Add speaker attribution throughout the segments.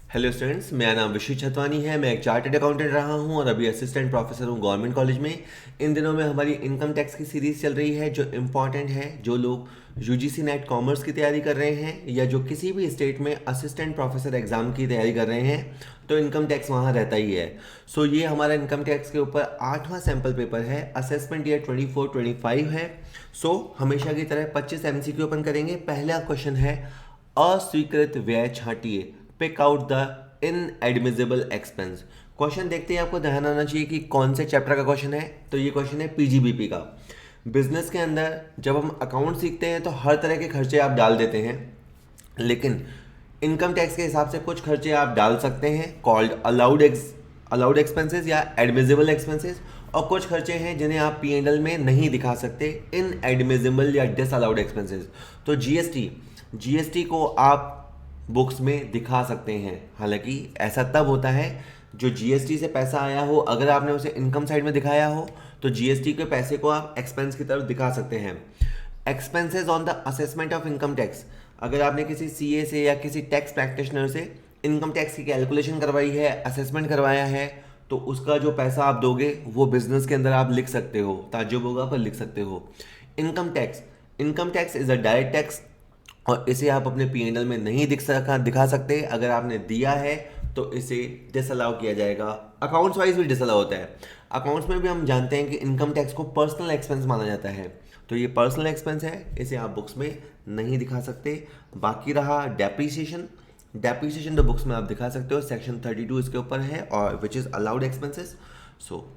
Speaker 1: Hello students, मेरा नाम विशु छतवानी है। मैं एक चार्टर्ड अकाउंटेंट रहा हूं और अभी असिस्टेंट प्रोफेसर हूं गवर्नमेंट कॉलेज में। इन दिनों में हमारी इनकम टैक्स की सीरीज़ चल रही है जो इम्पॉर्टेंट है। जो लोग यूजीसी नेट कॉमर्स की तैयारी कर रहे हैं या जो किसी भी स्टेट में असिस्टेंट प्रोफेसर एग्ज़ाम की तैयारी कर रहे हैं तो इनकम टैक्स वहाँ रहता ही है। सो ये हमारा इनकम टैक्स के ऊपर 8वां सैम्पल पेपर है। असेसमेंट ईयर 24-25 है। सो हमेशा की तरह 25 MCQ ओपन करेंगे। पहला क्वेश्चन है अस्वीकृत व्यय छांटिए, pick out the inadmissible expense. Question देखते ही आपको ध्यान आना चाहिए कि कौन से चैप्टर का क्वेश्चन है। तो ये क्वेश्चन है पीजीबीपी का। बिजनेस के अंदर जब हम अकाउंट सीखते हैं तो हर तरह के खर्चे आप डाल देते हैं, लेकिन इनकम टैक्स के हिसाब से कुछ खर्चे आप डाल सकते हैं कॉल्ड अलाउड एक्सपेंसेस या एडमिसिबल एक्सपेंसेस, और कुछ खर्चे हैं जिन्हें आप P&L में नहीं दिखा सकते, इन एडमिसिबल या डिसअलाउड एक्सपेंसेस। तो जीएसटी को आप बुक्स में दिखा सकते हैं। हालांकि ऐसा तब होता है जो जीएसटी से पैसा आया हो, अगर आपने उसे इनकम साइड में दिखाया हो तो जीएसटी के पैसे को आप एक्सपेंस की तरफ दिखा सकते हैं। Expenses on the assessment of income tax, अगर आपने किसी सीए से या किसी टैक्स प्रैक्टिशनर से इनकम टैक्स की कैलकुलेशन करवाई है, असेसमेंट करवाया है, तो उसका जो पैसा आप दोगे वो बिजनेस के अंदर आप लिख सकते हो, ताज्जुब होगा पर लिख सकते हो। Income tax is a direct tax और इसे आप अपने P&L में नहीं दिखा सकते। अगर आपने दिया है तो इसे डिसअलाउ किया जाएगा। अकाउंट्स वाइज भी डिसअलाउ होता है। अकाउंट्स में भी हम जानते हैं कि इनकम टैक्स को पर्सनल एक्सपेंस माना जाता है, तो ये पर्सनल एक्सपेंस है, इसे आप बुक्स में नहीं दिखा सकते। बाकी रहा डेप्रीसिएशन तो बुक्स में आप दिखा सकते हो, सेक्शन 32 इसके ऊपर है और which is allowed expenses. So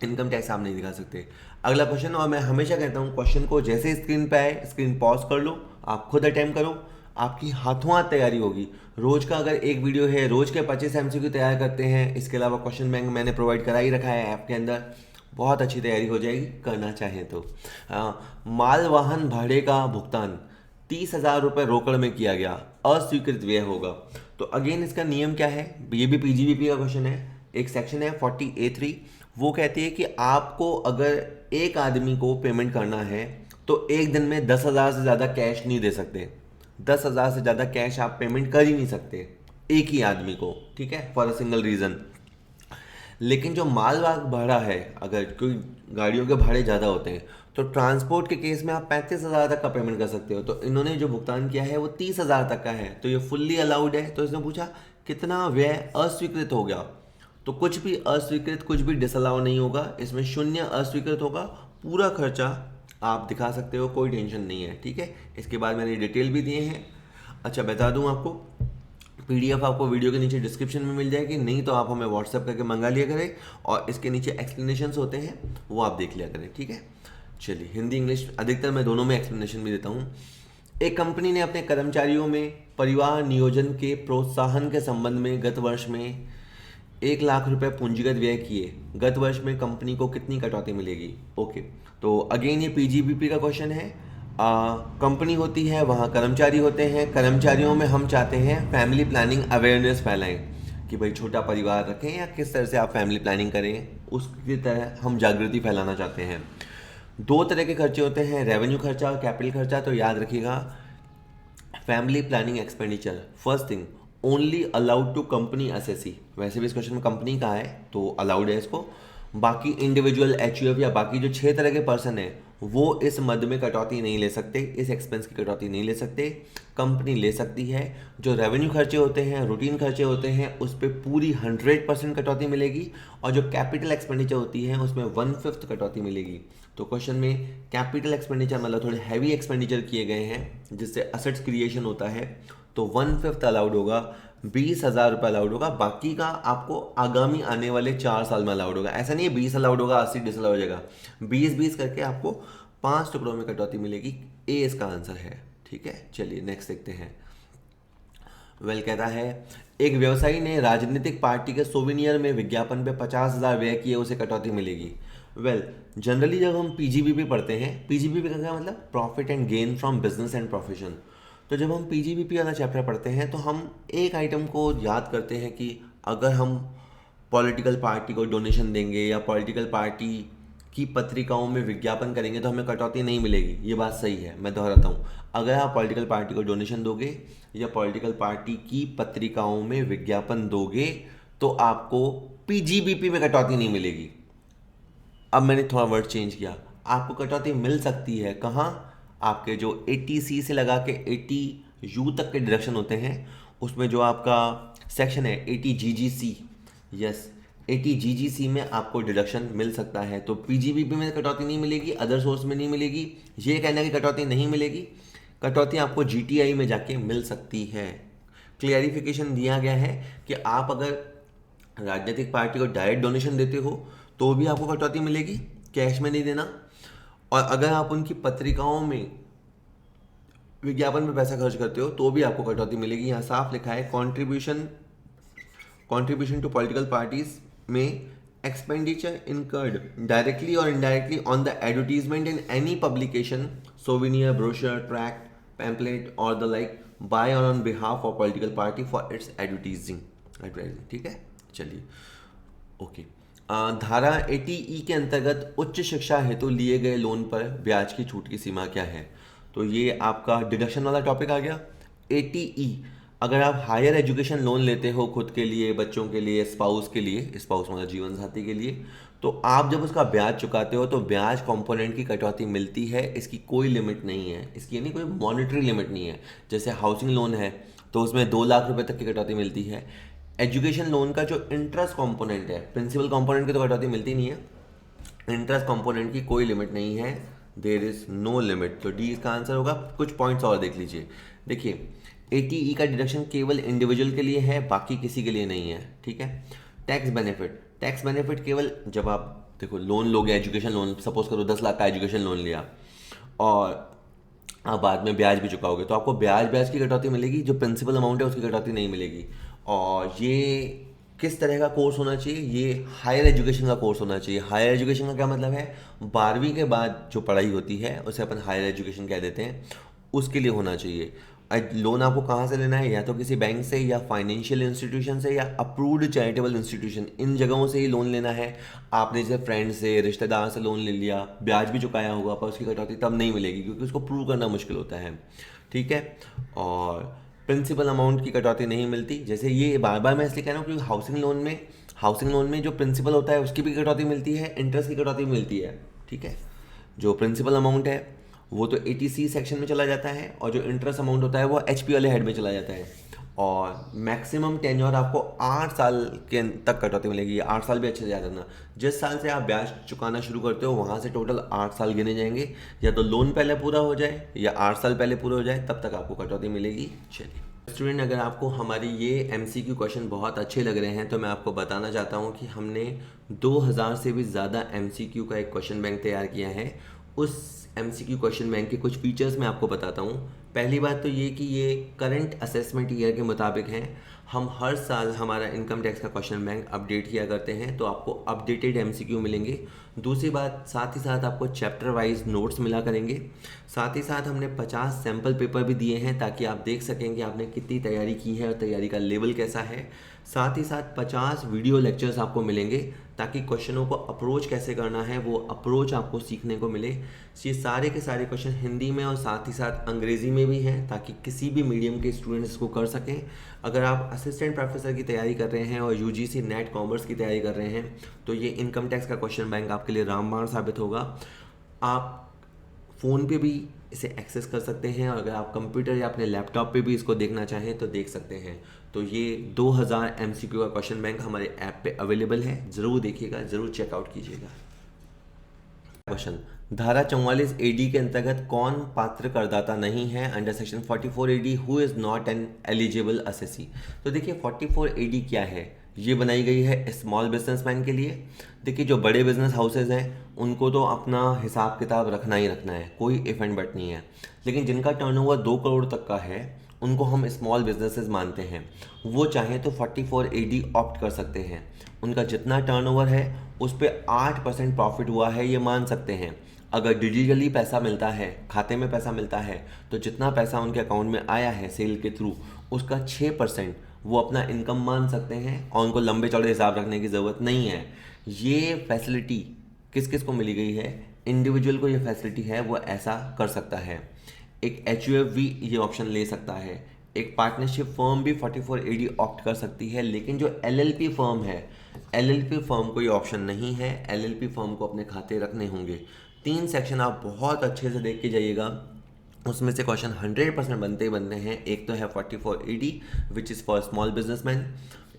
Speaker 1: income tax आप नहीं दिखा सकते। अगला क्वेश्चन, और मैं हमेशा कहता हूँ क्वेश्चन को जैसे स्क्रीन पे आए स्क्रीन पॉज कर लो, आप खुद अटेम्प्ट करो, आपकी हाथों हाथ तैयारी होगी। रोज का अगर एक वीडियो है, रोज के 25 MCQ तैयार करते हैं। इसके अलावा क्वेश्चन बैंक मैंने प्रोवाइड करा ही रखा है ऐप के अंदर, बहुत अच्छी तैयारी हो जाएगी करना चाहें तो। माल वाहन भाड़े का भुगतान 30,000 रुपये रोकड़ में किया गया, अस्वीकृत व्यय होगा। तो अगेन इसका नियम क्या है, ये भी पीजीबीपी का क्वेश्चन है। एक सेक्शन है 40A3, वो कहती है कि आपको अगर एक आदमी को पेमेंट करना है तो एक दिन में 10,000 से ज़्यादा कैश नहीं दे सकते। 10,000 से ज़्यादा कैश आप पेमेंट कर ही नहीं सकते एक ही आदमी को, ठीक है, फॉर अ सिंगल रीज़न। लेकिन जो माल वाहक भाड़ा है, अगर कोई गाड़ियों के भाड़े ज़्यादा होते हैं तो ट्रांसपोर्ट के केस में आप 35,000 तक का पेमेंट कर सकते हो। तो इन्होंने जो भुगतान किया है वो 30,000 तक का है, तो ये फुल्ली अलाउड है। तो इसने पूछा कितना व्यय अस्वीकृत हो गया, तो कुछ भी अस्वीकृत, कुछ भी डिसअलाउ नहीं होगा, इसमें शून्य अस्वीकृत होगा। पूरा खर्चा आप दिखा सकते हो, कोई टेंशन नहीं है, ठीक है। इसके बाद मैंने डिटेल भी दिए हैं। अच्छा, बता दूं आपको, PDF आपको वीडियो के नीचे डिस्क्रिप्शन में मिल जाएगी, नहीं तो आप हमें व्हाट्सएप करके मंगा लिया करें, और इसके नीचे एक्सप्लेनेशंस होते हैं वो आप देख लिया करें, ठीक है। चलिए, हिंदी इंग्लिश अधिकतर मैं दोनों में एक्सप्लेनेशन भी देता हूँ। एक कंपनी ने अपने कर्मचारियों में परिवार नियोजन के प्रोत्साहन के संबंध में गत वर्ष में 1 लाख रुपए पूंजीगत व्यय किए। गत वर्ष में कंपनी को कितनी कटौती मिलेगी? ओके, तो अगेन ये पीजीबीपी का क्वेश्चन है। कंपनी होती है, वहाँ कर्मचारी होते हैं। कर्मचारियों में हम चाहते हैं फैमिली प्लानिंग अवेयरनेस फैलाएं कि भाई छोटा परिवार रखें या किस तरह से आप फैमिली प्लानिंग करें, उसकी तरह हम जागृति फैलाना चाहते हैं। 2 तरह के खर्चे होते हैं, रेवेन्यू खर्चा और कैपिटल खर्चा। तो याद रखिएगा, family planning expenditure first thing only allowed to company SSC. वैसे भी इस क्वेश्चन में कंपनी का है तो अलाउड है इसको। बाकी इंडिविजुअल एचयूएफ या बाकी जो 6 तरह के पर्सन है वो इस मद में कटौती नहीं ले सकते, इस एक्सपेंस की कटौती नहीं ले सकते। कंपनी ले सकती है। जो रेवेन्यू खर्चे होते हैं, रूटीन खर्चे होते हैं, उस पर पूरी 100% कटौती मिलेगी, और जो कैपिटल एक्सपेंडिचर होती है उसमें 1/5 कटौती मिलेगी। तो क्वेश्चन में कैपिटल एक्सपेंडिचर मतलब थोड़े हैवी एक्सपेंडिचर किए गए हैं जिससे असेट्स क्रिएशन होता है, तो 1/5 अलाउड होगा, 20,000 रुपये अलाउड होगा। बाकी का आपको आगामी आने वाले 4 साल में अलाउड होगा। ऐसा नहीं है 20 अलाउड होगा 80 डिसअलाउड हो जाएगा, 20-20 करके आपको 5 टुकड़ों में कटौती मिलेगी। ए इसका आंसर है, ठीक है। चलिए नेक्स्ट देखते हैं। कहता है एक व्यवसायी ने राजनीतिक पार्टी के सोविनियर में विज्ञापन पे 50,000 व्यय किए, उसे कटौती मिलेगी। जनरली जब हम पीजीबीपी पढ़ते हैं, पीजीबीपी का क्या मतलब, profit and gain from business and profession. तो जब हम पीजीबीपी वाला चैप्टर पढ़ते हैं तो हम एक आइटम को याद करते हैं कि अगर हम पॉलिटिकल पार्टी को डोनेशन देंगे या पॉलिटिकल पार्टी की पत्रिकाओं में विज्ञापन करेंगे तो हमें कटौती नहीं मिलेगी, ये बात सही है। मैं दोहराता हूँ, अगर आप पॉलिटिकल पार्टी को डोनेशन दोगे या पॉलिटिकल पार्टी की पत्रिकाओं में विज्ञापन दोगे तो आपको पीजीबीपी में कटौती नहीं मिलेगी। अब मैंने थोड़ा वर्ड चेंज किया, आपको कटौती मिल सकती है कहाँ, आपके जो 80C से लगा के 80U तक के डिडक्शन होते हैं उसमें जो आपका सेक्शन है 80GGC, यस 80GGC में आपको डिडक्शन मिल सकता है। तो पीजीबीपी में कटौती नहीं मिलेगी, अदर सोर्स में नहीं मिलेगी। ये कहना कि कटौती नहीं मिलेगी, कटौती आपको जीटीआई में जाके मिल सकती है। क्लियरिफिकेशन दिया गया है कि आप अगर राजनीतिक पार्टी को डायरेक्ट डोनेशन देते हो तो भी आपको कटौती मिलेगी, कैश में नहीं देना। और अगर आप उनकी पत्रिकाओं में विज्ञापन में पैसा खर्च करते हो तो भी आपको कटौती मिलेगी। यहाँ साफ लिखा है कॉन्ट्रीब्यूशन टू पॉलिटिकल पार्टीज में एक्सपेंडिचर इनकर्ड डायरेक्टली और indirectly on the advertisement in any publication, souvenir, brochure, tract, pamphlet और द लाइक बाय और on behalf of political party for its advertising. ठीक है, चलिए ओके। धारा 80E के अंतर्गत उच्च शिक्षा हेतु लिए गए लोन पर ब्याज की छूट की सीमा क्या है? तो ये आपका डिडक्शन वाला टॉपिक आ गया। 80E, अगर आप हायर एजुकेशन लोन लेते हो खुद के लिए, बच्चों के लिए, स्पाउस के लिए, स्पाउस मतलब जीवन साथी के लिए, तो आप जब उसका ब्याज चुकाते हो तो ब्याज कंपोनेंट की कटौती मिलती है। इसकी कोई लिमिट नहीं है, इसकी यानी कोई मॉनेटरी लिमिट नहीं है। जैसे हाउसिंग लोन है तो उसमें 2 लाख रुपए तक की कटौती मिलती है। एजुकेशन लोन का जो इंटरेस्ट कंपोनेंट है, प्रिंसिपल कंपोनेंट की तो कटौती मिलती नहीं है, इंटरेस्ट कंपोनेंट की कोई लिमिट नहीं है, देयर इज नो लिमिट। तो डी इसका आंसर होगा। कुछ पॉइंट्स और देख लीजिए। देखिए 80E का डिडक्शन केवल इंडिविजुअल के लिए है, बाकी किसी के लिए नहीं है। ठीक है। टैक्स बेनिफिट केवल जब आप देखो लोन लोगे, एजुकेशन लोन, सपोज करो 10 लाख का एजुकेशन लोन लिया और आप बाद में ब्याज भी चुकाओगे तो आपको ब्याज की कटौती मिलेगी, जो प्रिंसिपल अमाउंट है उसकी कटौती नहीं मिलेगी। और ये किस तरह का कोर्स होना चाहिए? ये हायर एजुकेशन का कोर्स होना चाहिए। हायर एजुकेशन का क्या मतलब है? 12वीं के बाद जो पढ़ाई होती है उसे अपन हायर एजुकेशन कह देते हैं, उसके लिए होना चाहिए। लोन आपको कहाँ से लेना है? या तो किसी बैंक से, या फाइनेंशियल इंस्टीट्यूशन से, या अप्रूव्ड चैरिटेबल इंस्टीट्यूशन, इन जगहों से ही लोन लेना है। आपने जैसे फ्रेंड से, रिश्तेदार से लोन ले लिया, ब्याज भी चुकाया होगा, पर उसकी कटौती तब नहीं मिलेगी क्योंकि उसको प्रूव करना मुश्किल होता है। ठीक है। और प्रिंसिपल अमाउंट की कटौती नहीं मिलती। जैसे ये बार बार मैं इसलिए कह रहा हूँ क्योंकि हाउसिंग लोन में जो प्रिंसिपल होता है उसकी भी कटौती मिलती है, इंटरेस्ट की कटौती भी मिलती है। ठीक है। जो प्रिंसिपल अमाउंट है वो तो 80C सेक्शन में चला जाता है और जो इंटरेस्ट अमाउंट होता है वो HP वाले हेड में चला जाता है। और मैक्सिमम टेन्योर आपको 8 साल के तक कटौती मिलेगी। 8 साल भी अच्छे से याद रखना। जिस साल से आप ब्याज चुकाना शुरू करते हो वहाँ से टोटल 8 साल गिने जाएंगे। या तो लोन पहले पूरा हो जाए या 8 साल पहले पूरा हो जाए, तब तक आपको कटौती मिलेगी। चलिए स्टूडेंट, अगर आपको हमारी ये MCQ क्वेश्चन बहुत अच्छे लग रहे हैं तो मैं आपको बताना चाहता हूँ कि हमने 2000 से भी ज़्यादा MCQ का एक क्वेश्चन बैंक तैयार किया है। उस MCQ क्वेश्चन बैंक के कुछ फीचर्स मैं आपको बताता हूँ। पहली बात तो ये कि ये करंट असेसमेंट ईयर के मुताबिक हैं। हम हर साल हमारा इनकम टैक्स का क्वेश्चन बैंक अपडेट किया करते हैं, तो आपको अपडेटेड MCQ मिलेंगे। दूसरी बात, साथ ही साथ आपको चैप्टर वाइज नोट्स मिला करेंगे। साथ ही साथ हमने 50 सैम्पल पेपर भी दिए हैं ताकि आप देख सकें कि आपने कितनी तैयारी की है और तैयारी का लेवल कैसा है। साथ ही साथ 50 वीडियो लेक्चर्स आपको मिलेंगे ताकि क्वेश्चनों को अप्रोच कैसे करना है वो अप्रोच आपको सीखने को मिले। ये सारे के सारे क्वेश्चन हिंदी में और साथ ही साथ अंग्रेज़ी में भी हैं ताकि किसी भी मीडियम के स्टूडेंट्स इसको कर सकें। अगर आप असिस्टेंट प्रोफेसर की तैयारी कर रहे हैं और UGC नेट कॉमर्स की तैयारी कर रहे हैं तो ये इनकम टैक्स का क्वेश्चन बैंक आपके लिए रामबाण साबित होगा। आप फ़ोन पे भी इसे एक्सेस कर सकते हैं और अगर आप कंप्यूटर या अपने लैपटॉप पे भी इसको देखना चाहें तो देख सकते हैं। तो ये 2000 MCQ का क्वेश्चन बैंक हमारे ऐप पे अवेलेबल है, ज़रूर देखिएगा, ज़रूर चेकआउट कीजिएगा। क्वेश्चन, धारा 44 AD के अंतर्गत कौन पात्र करदाता नहीं है? Under section 44 AD who is not an eligible assessee. तो देखिए 44 AD क्या है? ये बनाई गई है स्मॉल बिजनेसमैन के लिए। देखिए जो बड़े बिजनेस हाउसेज हैं उनको तो अपना हिसाब किताब रखना ही रखना है, कोई इफ एंड बट नहीं है। लेकिन जिनका टर्नओवर 2 करोड़ तक का है उनको हम स्मॉल बिजनेसेस मानते हैं। वो चाहें तो 44 AD ऑप्ट कर सकते हैं। उनका जितना टर्नओवर है उस पर 8% प्रॉफिट हुआ है ये मान सकते हैं। अगर डिजिटली पैसा मिलता है, खाते में पैसा मिलता है, तो जितना पैसा उनके अकाउंट में आया है सेल के थ्रू उसका 6% वो अपना इनकम मान सकते हैं और उनको लंबे चौड़े हिसाब रखने की ज़रूरत नहीं है। ये फैसिलिटी किस किस को मिली गई है? इंडिविजुअल को ये फैसिलिटी है, वो ऐसा कर सकता है। एक HUF भी ये ऑप्शन ले सकता है। एक पार्टनरशिप फर्म भी 44AD ऑप्ट कर सकती है। लेकिन जो LLP फर्म है, LLP फर्म को ये ऑप्शन नहीं है। LLP फर्म को अपने खाते रखने होंगे। 3 सेक्शन आप बहुत अच्छे से देख के जाइएगा, उसमें से क्वेश्चन 100% बनते ही बनते हैं। एक तो है 44AD which is for small businessman,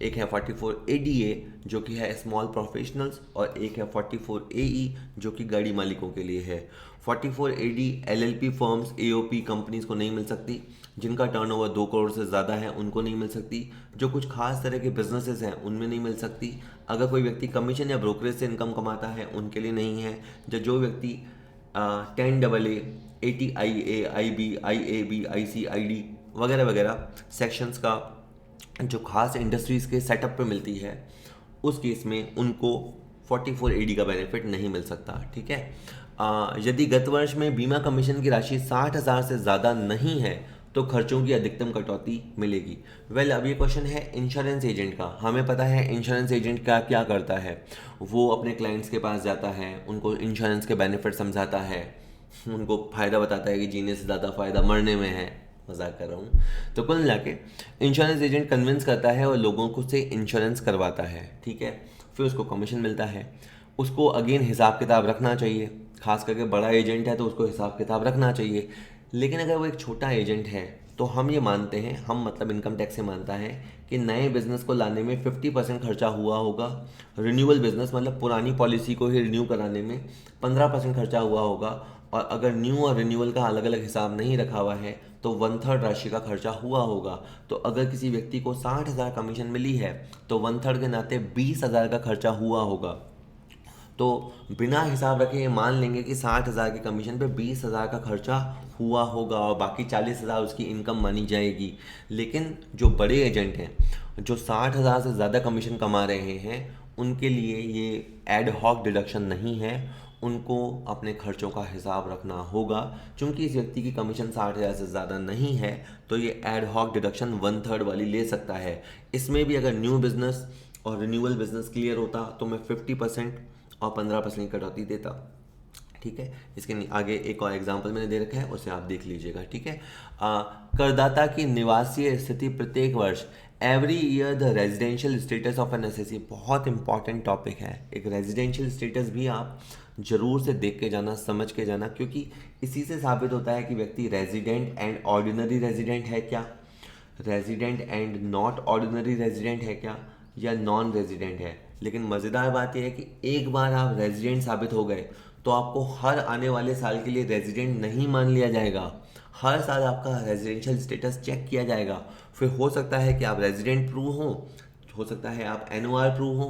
Speaker 1: एक है 44ADA जो कि है स्मॉल प्रोफेशनल्स, और एक है 44AE जो कि गाड़ी मालिकों के लिए है। 44AD LLP firms, AOP companies को नहीं मिल सकती। जिनका टर्नओवर 2 करोड़ से ज़्यादा है उनको नहीं मिल सकती। जो कुछ खास तरह के बिजनेसेस हैं उनमें नहीं मिल सकती। अगर कोई व्यक्ति कमीशन या ब्रोकरेज से इनकम कमाता है उनके लिए नहीं है। जो व्यक्ति 10AA, 80IA, IB, IAB, IC, ID वगैरह वगैरह सेक्शंस का जो खास इंडस्ट्रीज़ के सेटअप पे मिलती है, उस केस में उनको 44AD का बेनिफिट नहीं मिल सकता। ठीक है। यदि गत वर्ष में बीमा कमीशन की राशि 60,000 से ज़्यादा नहीं है तो खर्चों की अधिकतम कटौती मिलेगी। अब ये क्वेश्चन है इंश्योरेंस एजेंट का। हमें पता है इंश्योरेंस एजेंट का क्या करता है। वो अपने क्लाइंट्स के पास जाता है, उनको इंश्योरेंस के बेनिफिट समझाता है, उनको फ़ायदा बताता है कि जीने से ज़्यादा फ़ायदा मरने में है। मजाक कर रहा हूँ। तो कुल मिला के इंश्योरेंस एजेंट कन्विंस करता है और लोगों को से इंश्योरेंस करवाता है। ठीक है। फिर उसको कमीशन मिलता है। उसको अगेन हिसाब किताब रखना चाहिए। खास करके बड़ा एजेंट है तो उसको हिसाब किताब रखना चाहिए। लेकिन अगर वो एक छोटा एजेंट है तो हम ये मानते हैं, हम मतलब इनकम टैक्स से मानता है कि नए बिजनेस को लाने में 50% खर्चा हुआ होगा। रिन्यूअल बिजनेस मतलब पुरानी पॉलिसी को ही रिन्यू कराने में 15% खर्चा हुआ होगा। और अगर न्यू और रिन्यूअल का अलग अलग हिसाब नहीं रखा हुआ है तो 1/3 राशि का खर्चा हुआ होगा। तो अगर किसी व्यक्ति को 60,000 कमीशन मिली है तो 1/3 के नाते 20,000 का खर्चा हुआ होगा। तो बिना हिसाब रखे ये मान लेंगे कि 60,000 की कमीशन पे 20,000 का खर्चा हुआ होगा और बाकी 40,000 उसकी इनकम मानी जाएगी। लेकिन जो बड़े एजेंट हैं, जो 60,000 से ज़्यादा कमीशन कमा रहे हैं, उनके लिए ये एड हॉक डिडक्शन नहीं है। उनको अपने खर्चों का हिसाब रखना होगा। चूंकि इस व्यक्ति की कमीशन 60,000 से ज़्यादा नहीं है तो ये एड हॉक डिडक्शन 1/3 वाली ले सकता है। इसमें भी अगर न्यू बिजनेस और रिन्यूअल बिजनेस क्लियर होता तो मैं 50% और 15% की कटौती देता। ठीक है। इसके आगे एक और एग्जाम्पल मैंने दे रखा है, उसे आप देख लीजिएगा। ठीक है। करदाता की निवासीय स्थिति प्रत्येक वर्ष, every year the residential status of an SSC, बहुत इंपॉर्टेंट टॉपिक है। एक रेजिडेंशियल स्टेटस भी आप जरूर से देख के जाना, समझ के जाना, क्योंकि इसी से साबित होता है कि व्यक्ति रेजिडेंट एंड ऑर्डिनरी रेजिडेंट है क्या, resident and not ordinary resident है क्या, या नॉन रेजिडेंट है। लेकिन मज़ेदार बात यह है कि एक बार आप रेजिडेंट साबित हो गए तो आपको हर आने वाले साल के लिए रेजिडेंट नहीं मान लिया जाएगा। हर साल आपका रेजिडेंशियल स्टेटस चेक किया जाएगा। फिर हो सकता है कि आप रेजिडेंट प्रूव हो सकता है आप NOR प्रूव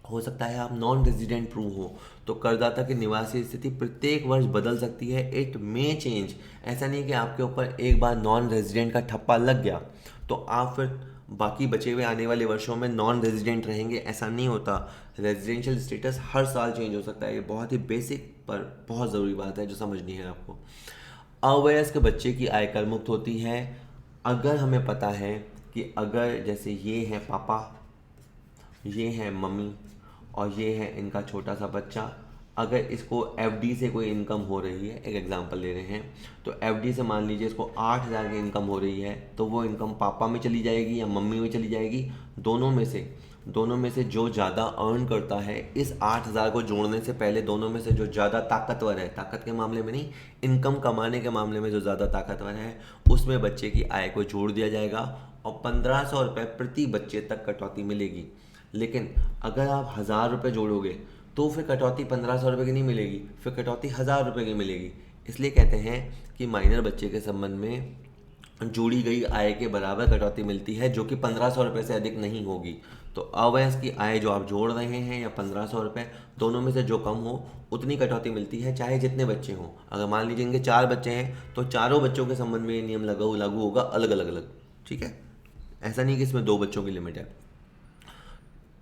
Speaker 1: हो सकता है आप नॉन रेजिडेंट प्रूव हो। तो करदाता की निवासी स्थिति प्रत्येक वर्ष बदल सकती है। It may change. ऐसा नहीं कि आपके ऊपर एक बार नॉन रेजिडेंट का ठप्पा लग गया तो आप फिर बाकी बचे हुए आने वाले वर्षों में नॉन रेजिडेंट रहेंगे, ऐसा नहीं होता। रेजिडेंशियल स्टेटस हर साल चेंज हो सकता है। ये बहुत ही बेसिक पर बहुत ज़रूरी बात है जो समझनी है आपको। अवयस्क बच्चे की आय कर मुक्त होती है अगर हमें पता है कि अगर जैसे ये है पापा, ये है मम्मी और ये है इनका छोटा सा बच्चा, अगर इसको FD से कोई इनकम हो रही है, एक एग्जांपल ले रहे हैं, तो FD से मान लीजिए इसको 8,000 की इनकम हो रही है, तो वो इनकम पापा में चली जाएगी या मम्मी में चली जाएगी, दोनों में से जो ज़्यादा अर्न करता है, इस 8,000 को जोड़ने से पहले दोनों में से जो ज़्यादा ताकतवर है, ताकत के मामले में नहीं, इनकम कमाने के मामले में जो ज़्यादा ताकतवर है, उसमें बच्चे की आय को जोड़ दिया जाएगा और 1,500 रुपये प्रति बच्चे तक कटौती मिलेगी। लेकिन अगर आप 1,000 रुपये जोड़ोगे तो फिर कटौती 1,500 रुपये की नहीं मिलेगी, फिर कटौती 1,000 रुपये की मिलेगी। इसलिए कहते हैं कि माइनर बच्चे के संबंध में जोड़ी गई आय के बराबर कटौती मिलती है, जो कि 1,500 रुपये से अधिक नहीं होगी। तो अवयस्क की आय जो आप जोड़ रहे हैं या 1,500 रुपये, दोनों में से जो कम हो उतनी कटौती मिलती है, चाहे जितने बच्चे हों। अगर मान लीजिए इनके 4 बच्चे हैं तो चारों बच्चों के संबंध में ये नियम लागू होगा अलग अलग। ठीक है। ऐसा नहीं कि इसमें 2 बच्चों की लिमिट है।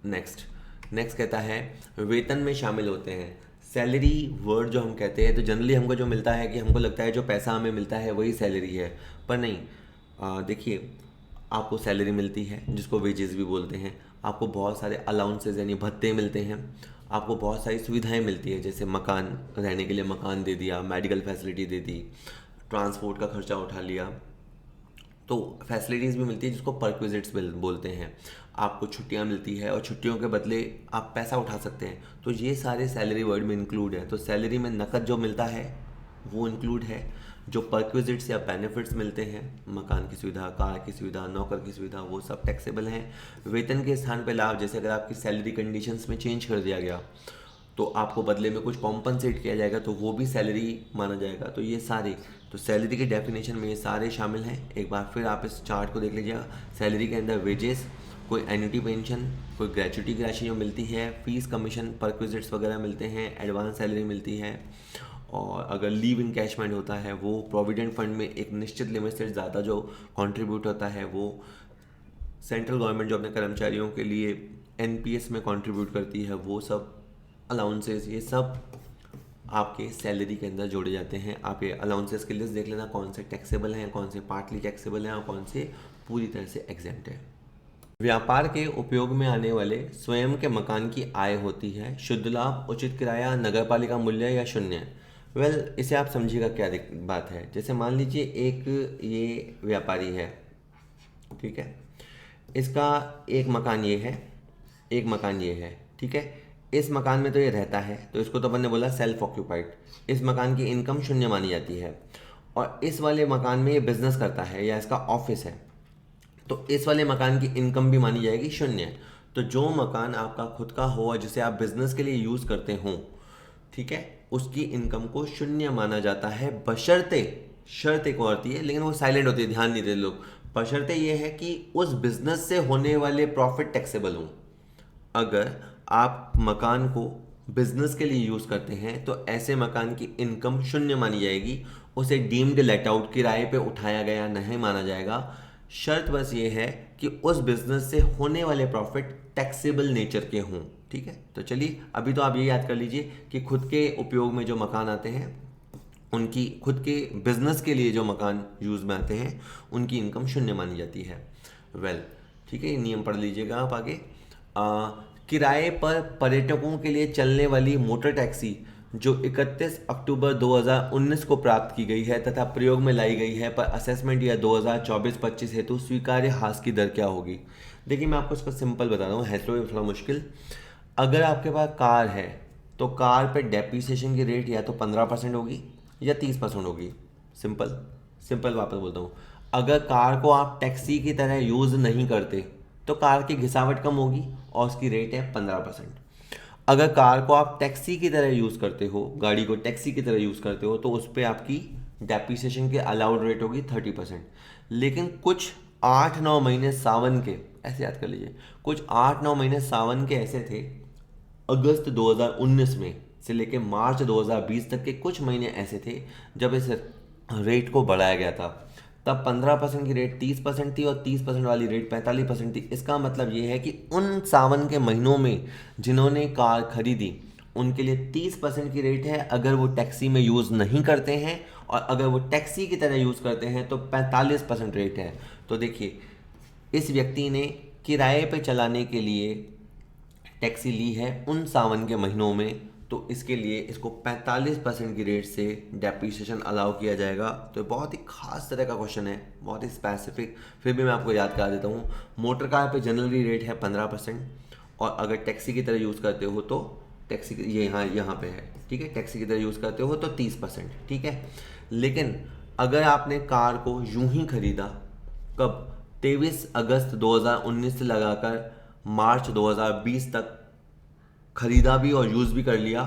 Speaker 1: नेक्स्ट कहता है वेतन में शामिल होते हैं। सैलरी वर्ड जो हम कहते हैं तो जनरली हमको जो मिलता है कि हमको लगता है जो पैसा हमें मिलता है वही सैलरी है, पर नहीं। देखिए, आपको सैलरी मिलती है जिसको वेजेस भी बोलते हैं। आपको बहुत सारे अलाउंसेस यानी भत्ते मिलते हैं। आपको बहुत सारी सुविधाएं मिलती है, जैसे मकान, रहने के लिए मकान दे दिया, मेडिकल फैसिलिटी दे दी, ट्रांसपोर्ट का खर्चा उठा लिया, तो फैसिलिटीज़ भी मिलती है जिसको परक्विजिट्स बोलते हैं। आपको छुट्टियां मिलती है और छुट्टियों के बदले आप पैसा उठा सकते हैं, तो ये सारे सैलरी वर्ड में इंक्लूड है। तो सैलरी में नकद जो मिलता है वो इंक्लूड है। जो परक्विजिट्स या बेनिफिट्स मिलते हैं, मकान की सुविधा, कार की सुविधा, नौकर की सुविधा, वो सब टैक्सेबल हैं। वेतन के स्थान पे लाभ, जैसे अगर आपकी सैलरी कंडीशंस में चेंज कर दिया गया तो आपको बदले में कुछ कॉम्पनसेट किया जाएगा, तो वो भी सैलरी माना जाएगा। तो ये सारे, तो सैलरी की डेफिनेशन में ये सारे शामिल हैं। एक बार फिर आप इस चार्ट को देख लीजिएगा। सैलरी के अंदर वेजेस, कोई एन्युटी पेंशन, कोई ग्रेचुटी की राशि जो मिलती है, फीस, कमीशन, परक्विजिट्स वगैरह मिलते हैं, एडवांस सैलरी मिलती है, और अगर लीव इनकैशमेंट होता है वो प्रोविडेंट फंड में एक निश्चित लिमिट से ज़्यादा जो कंट्रीब्यूट होता है वो सेंट्रल गवर्नमेंट जो अपने कर्मचारियों के लिए एनपीएस में कंट्रीब्यूट करती है, वो सब अलाउंसेस, ये सब आपके सैलरी के अंदर जोड़े जाते हैं। आप ये अलाउंसेस की लिस्ट देख लेना, कौन से टैक्सेबल हैं, कौन से पार्टली टैक्सेबल हैं और कौन से पूरी तरह से एग्जेम्प्ट है। व्यापार के उपयोग में आने वाले स्वयं के मकान की आय होती है शुद्ध लाभ, उचित किराया, नगरपालिका मूल्य या शून्य। इसे आप समझिएगा क्या बात है। जैसे मान लीजिए एक ये व्यापारी है, ठीक है, इसका एक मकान ये है, एक मकान ये है, ठीक है। इस मकान में तो ये रहता है, तो इसको तो अपन ने बोला सेल्फ ऑक्यूपाइड। इस मकान की इनकम शून्य मानी जाती है। और इस वाले मकान में ये बिजनेस करता है या इसका ऑफिस है, तो इस वाले मकान की इनकम भी मानी जाएगी शून्य। तो जो मकान आपका खुद का हो और जिसे आप बिजनेस के लिए यूज़ करते हो, ठीक है, उसकी इनकम को शून्य माना जाता है, बशर्ते, शर्त एक और होती है लेकिन वो साइलेंट होती है, ध्यान नहीं देते लोग, बशर्ते ये है कि उस बिजनेस से होने वाले प्रॉफिट टैक्सेबल हों। अगर आप मकान को बिजनेस के लिए यूज़ करते हैं तो ऐसे मकान की इनकम शून्य मानी जाएगी, उसे डीम्ड लेट आउट, किराए पे उठाया गया नहीं माना जाएगा। शर्त बस ये है कि उस बिजनेस से होने वाले प्रॉफिट टैक्सेबल नेचर के हों, ठीक है। तो चलिए अभी तो आप ये याद कर लीजिए कि खुद के उपयोग में जो मकान आते हैं, उनकी खुद के बिजनेस के लिए जो मकान यूज़ में आते हैं, उनकी इनकम शून्य मानी जाती है। ठीक है, ये नियम पढ़ लीजिएगा आप आगे। किराए पर पर्यटकों के लिए चलने वाली मोटर टैक्सी जो 31 अक्टूबर 2019 को प्राप्त की गई है तथा प्रयोग में लाई गई है, पर असेसमेंट ईयर 2024-25 हेतु स्वीकार्य ह्रास की दर क्या होगी। देखिए मैं आपको इसको सिंपल बता रहा हूँ, है तो थोड़ा मुश्किल। अगर आपके पास कार है तो कार पे डेप्रिसिएशन की रेट या तो 15% होगी या 30% होगी। सिंपल वापस बोलता हूँ, अगर कार को आप टैक्सी की तरह यूज़ नहीं करते तो कार की घिसावट कम होगी और उसकी रेट है 15%। अगर कार को आप टैक्सी की तरह यूज़ करते हो, गाड़ी को टैक्सी की तरह यूज़ करते हो, तो उस पर आपकी डेप्रिसिएशन की अलाउड रेट होगी 30%। लेकिन कुछ 8-9 महीने सावन के, ऐसे याद कर लीजिए, कुछ 8-9 महीने सावन के ऐसे थे, अगस्त 2019 में से लेकर मार्च 2020 तक के कुछ महीने ऐसे थे जब इस रेट को बढ़ाया गया था। तब 15% की रेट 30% थी और 30% वाली रेट 45% थी। इसका मतलब ये है कि उन सावन के महीनों में जिन्होंने कार खरीदी उनके लिए 30% की रेट है अगर वो टैक्सी में यूज़ नहीं करते हैं, और अगर वो टैक्सी की तरह यूज़ करते हैं तो 45% रेट है। तो देखिए इस व्यक्ति ने किराए पे चलाने के लिए टैक्सी ली है उन सावन के महीनों में, तो इसके लिए इसको 45% की रेट से डेप्रिसिएशन अलाउ किया जाएगा। तो बहुत ही खास तरह का क्वेश्चन है, बहुत ही स्पेसिफिक, फिर भी मैं आपको याद करा देता हूँ। मोटर कार पे जनरली रेट है 15%, और अगर टैक्सी की तरह यूज़ करते हो तो टैक्सी ये यहाँ पे है, ठीक है, टैक्सी की तरह यूज़ करते हो तो 30%, ठीक है। लेकिन अगर आपने कार को यूं ही खरीदा, कब, 23 अगस्त 2019 से लगाकर मार्च 2020 तक खरीदा भी और यूज़ भी कर लिया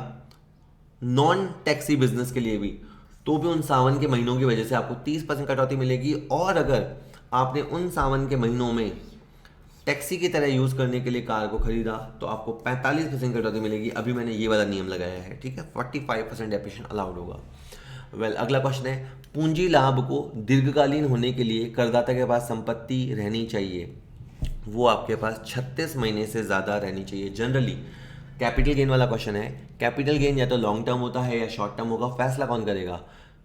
Speaker 1: नॉन टैक्सी बिजनेस के लिए भी, तो भी उन सावन के महीनों की वजह से आपको 30% कटौती मिलेगी। और अगर आपने उन सावन के महीनों में टैक्सी की तरह यूज़ करने के लिए कार को खरीदा तो आपको 45% कटौती मिलेगी। अभी मैंने ये वाला नियम लगाया है, ठीक है, 45% डेप्रिसिएशन अलाउड होगा। अगला क्वेश्चन है, पूंजी लाभ को दीर्घकालीन होने के लिए करदाता के पास संपत्ति रहनी चाहिए, वो आपके पास 36 महीने से ज़्यादा रहनी चाहिए। जनरली कैपिटल गेन वाला क्वेश्चन है, कैपिटल गेन या तो लॉन्ग टर्म होता है या शॉर्ट टर्म होगा, फैसला कौन करेगा।